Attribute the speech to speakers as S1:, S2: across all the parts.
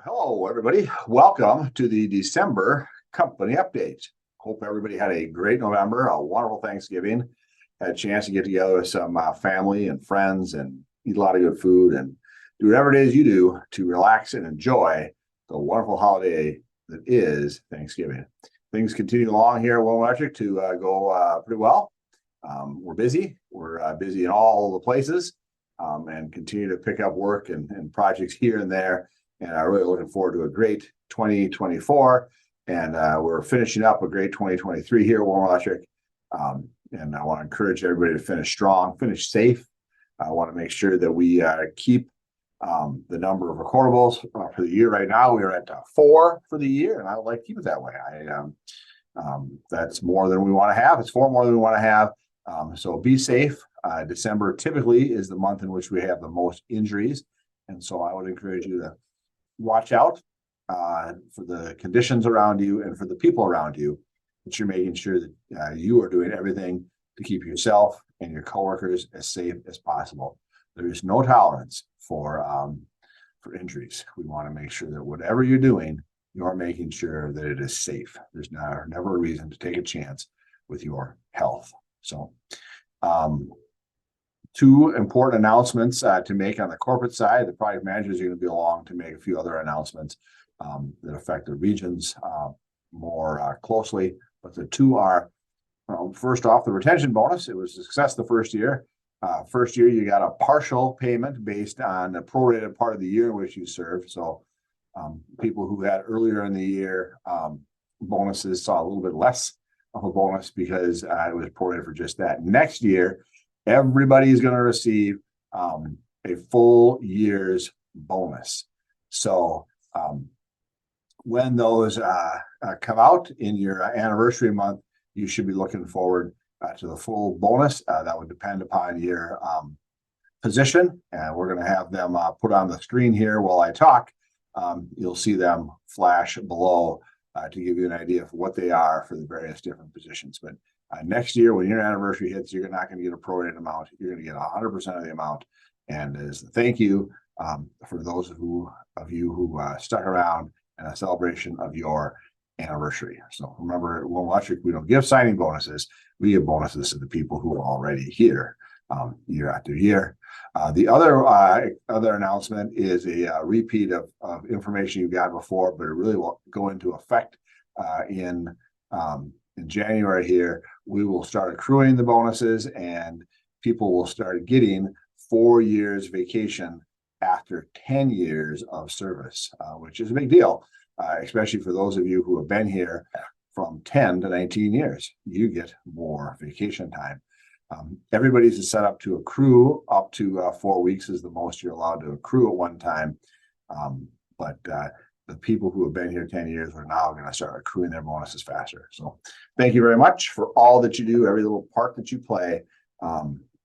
S1: Hello, everybody. Welcome to the December company update. Hope everybody had a great November, a wonderful Thanksgiving, had a chance to get together with some family and friends and eat a lot of good food and do whatever it is you do to relax and enjoy the wonderful holiday that is Thanksgiving. Things continue along here at Wilma Electric to go pretty well. We're busy. We're busy in all the places and continue to pick up work and projects here and there. And I'm really looking forward to a great 2024. And we're finishing up a great 2023 here at Wilma Electric. And I want to encourage everybody to finish strong, finish safe. I want to make sure that we keep the number of recordables for the year. Right now, we are at 4 for the year, and I would like to keep it that way. That's more than we want to have. It's 4 more than we want to have. So be safe. December typically is the month in which we have the most injuries. And so I would encourage you to watch out for the conditions around you and for the people around you, that you're making sure that you are doing everything to keep yourself and your coworkers as safe as possible. There is no tolerance for injuries. We want to make sure that whatever you're doing, you're making sure that it is safe. There's never a reason to take a chance with your health. So, 2 important announcements to make on the corporate side. The project managers are going to be along to make a few other announcements that affect the regions more closely. But the 2 are, first off, the retention bonus. It was a success the first year. First year, you got a partial payment based on the prorated part of the year in which you served. So people who had earlier in the year bonuses saw a little bit less of a bonus because it was prorated for just that. Next year, everybody is going to receive a full year's bonus. So when those come out in your anniversary month, you should be looking forward to the full bonus. That would depend upon your position, and we're going to have them put on the screen here while I talk. You'll see them flash below to give you an idea of what they are for the various different positions. But next year, when your anniversary hits, you're not going to get a prorated amount. You're going to get 100% of the amount. And as a thank you for those of you who stuck around and a celebration of your anniversary. So remember, at Wilma Electric, we don't give signing bonuses. We give bonuses to the people who are already here year after year. The other announcement is a repeat of information you got before, but it really will go into effect in January here. We will start accruing the bonuses, and people will start getting 4 years vacation after 10 years of service, which is a big deal, especially for those of you who have been here from 10 to 19 years. You get more vacation time. Everybody's set up to accrue up to 4 weeks is the most you're allowed to accrue at one time. But the people who have been here 10 years are now going to start accruing their bonuses faster. So thank you very much for all that you do. Every little part that you play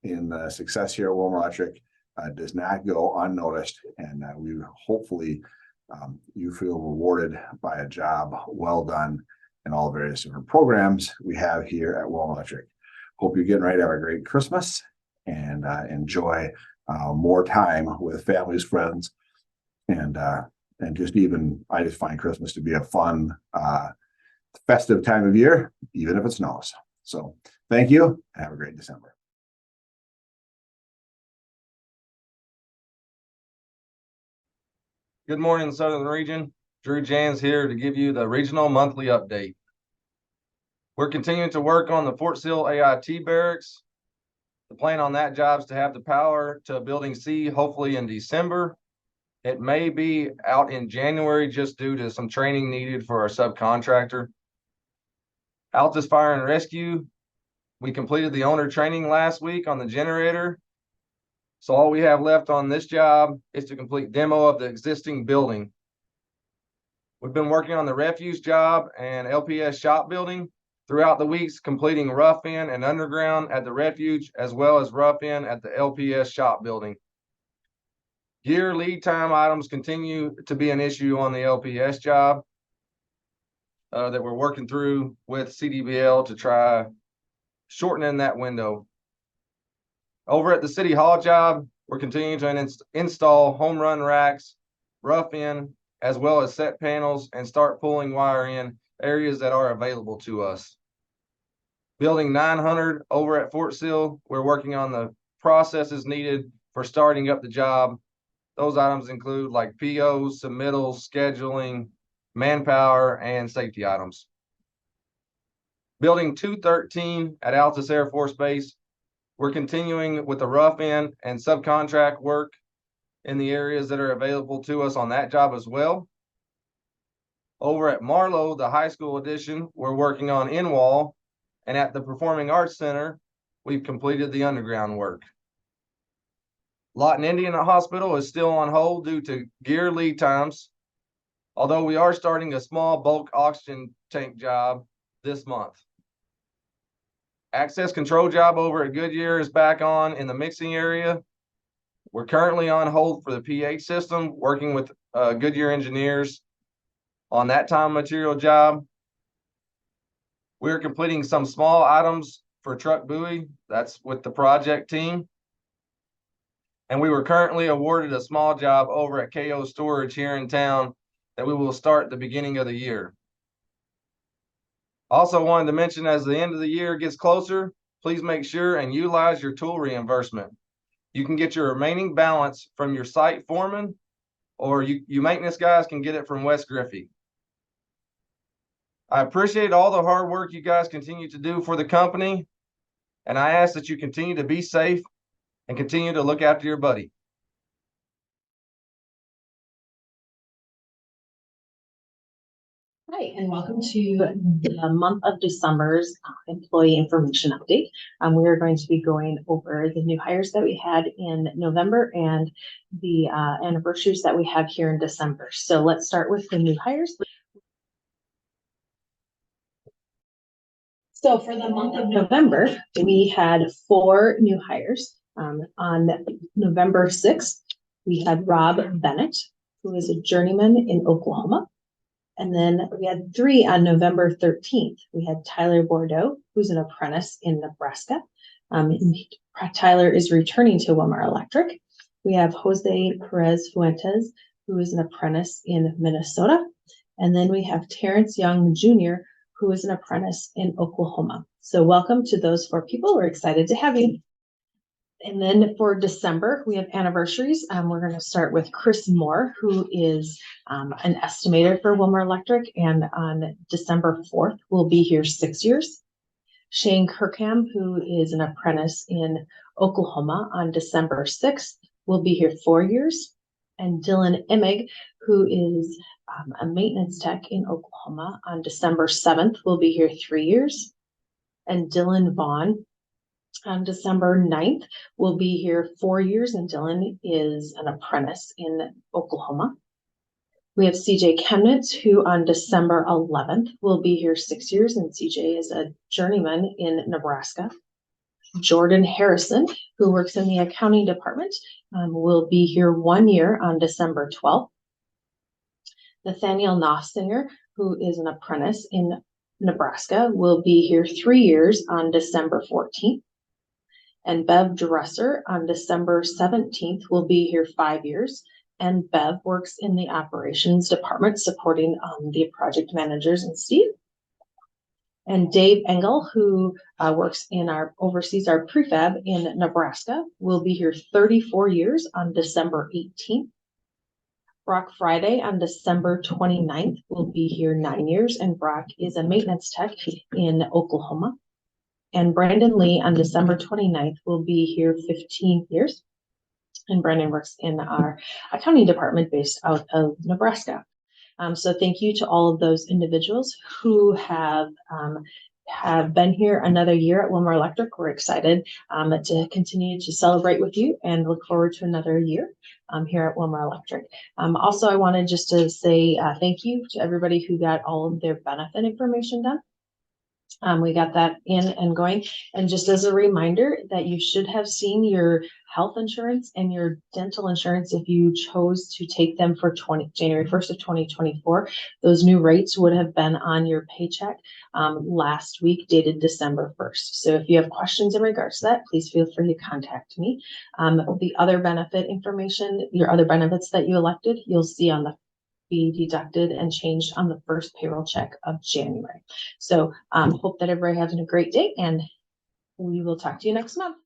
S1: in the success here at Wilma Electric does not go unnoticed. And we hopefully you feel rewarded by a job well done in all the various different programs we have here at Wilma Electric. Hope you're getting ready to have a great Christmas and enjoy more time with families, friends, and just I just find Christmas to be a fun, festive time of year, even if it snows. So thank you and have a great December.
S2: Good morning, Southern Region. Drew Jans here to give you the regional monthly update. We're continuing to work on the Fort Sill AIT barracks. The plan on that job is to have the power to Building C hopefully in December. It may be out in January just due to some training needed for our subcontractor. Altus Fire and Rescue, we completed the owner training last week on the generator. So all we have left on this job is to complete demo of the existing building. We've been working on the refuse job and LPS shop building throughout the weeks, completing rough-in and underground at the refuge, as well as rough-in at the LPS shop building. Gear lead time items continue to be an issue on the LPS job that we're working through with CDBL to try shortening that window. Over at the City Hall job, we're continuing to install home run racks, rough-in, as well as set panels and start pulling wire in areas that are available to us. Building 900 over at Fort Sill, we're working on the processes needed for starting up the job. Those items include like POs, submittals, scheduling, manpower, and safety items. Building 213 at Altus Air Force Base, we're continuing with the rough end and subcontract work in the areas that are available to us on that job as well. Over at Marlow, the high school edition, we're working on in-wall, and at the Performing Arts Center, we've completed the underground work. Lawton Indian Hospital is still on hold due to gear lead times, although we are starting a small bulk oxygen tank job this month. Access control job over at Goodyear is back on in the mixing area. We're currently on hold for the pH system, working with Goodyear engineers on that time material job. We're completing some small items for truck buoy. That's with the project team. And we were currently awarded a small job over at KO Storage here in town that we will start at the beginning of the year. Also wanted to mention, as the end of the year gets closer, please make sure and utilize your tool reimbursement. You can get your remaining balance from your site foreman, or you maintenance guys can get it from Wes Griffey. I appreciate all the hard work you guys continue to do for the company, and I ask that you continue to be safe and continue to look after your buddy.
S3: Hi, and welcome to the month of December's employee information update. We are going to be going over the new hires that we had in November and the anniversaries that we have here in December. So let's start with the new hires. So for the month of November, we had 4 new hires. On November 6th, we had Rob Bennett, who is a journeyman in Oklahoma. And then we had 3 on November 13th. We had Tyler Bordeaux, who's an apprentice in Nebraska. Tyler is returning to Wilmar Electric. We have Jose Perez Fuentes, who is an apprentice in Minnesota. And then we have Terrence Young Jr., who is an apprentice in Oklahoma. So welcome to those 4 people. We're excited to have you. And then for December, we have anniversaries. We're going to start with Chris Moore, who is an estimator for Wilmar Electric, and on December 4th will be here 6 years. Shane Kirkham, who is an apprentice in Oklahoma, on December 6th will be here 4 years. And Dylan Emig, who is a maintenance tech in Oklahoma, on December 7th will be here 3 years. And Dylan Vaughn, on December 9th, will be here 4 years, and Dylan is an apprentice in Oklahoma. We have CJ Chemnitz, who on December 11th will be here 6 years, and CJ is a journeyman in Nebraska. Jordan Harrison, who works in the accounting department, will be here 1 year on December 12th. Nathaniel Nossinger, who is an apprentice in Nebraska, will be here 3 years on December 14th. And Bev Dresser on December 17th will be here 5 years. And Bev works in the operations department supporting the project managers and Steve. And Dave Engel, who oversees our prefab in Nebraska, will be here 34 years on December 18th. Brock Friday on December 29th will be here 9 years, and Brock is a maintenance tech in Oklahoma. And Brandon Lee on December 29th will be here 15 years. And Brandon works in our accounting department based out of Nebraska. So thank you to all of those individuals who have been here another year at Wilmar Electric. We're excited to continue to celebrate with you and look forward to another year here at Wilmar Electric. Also, I wanted just to say thank you to everybody who got all of their benefit information done. We got that in and going. And just as a reminder that you should have seen your health insurance and your dental insurance if you chose to take them for January 1st of 2024. Those new rates would have been on your paycheck last week, dated December 1st. So if you have questions in regards to that, please feel free to contact me. The other benefit information, your other benefits that you elected, you'll see on the be deducted and changed on the first payroll check of January. So hope that everybody having a great day, and we will talk to you next month.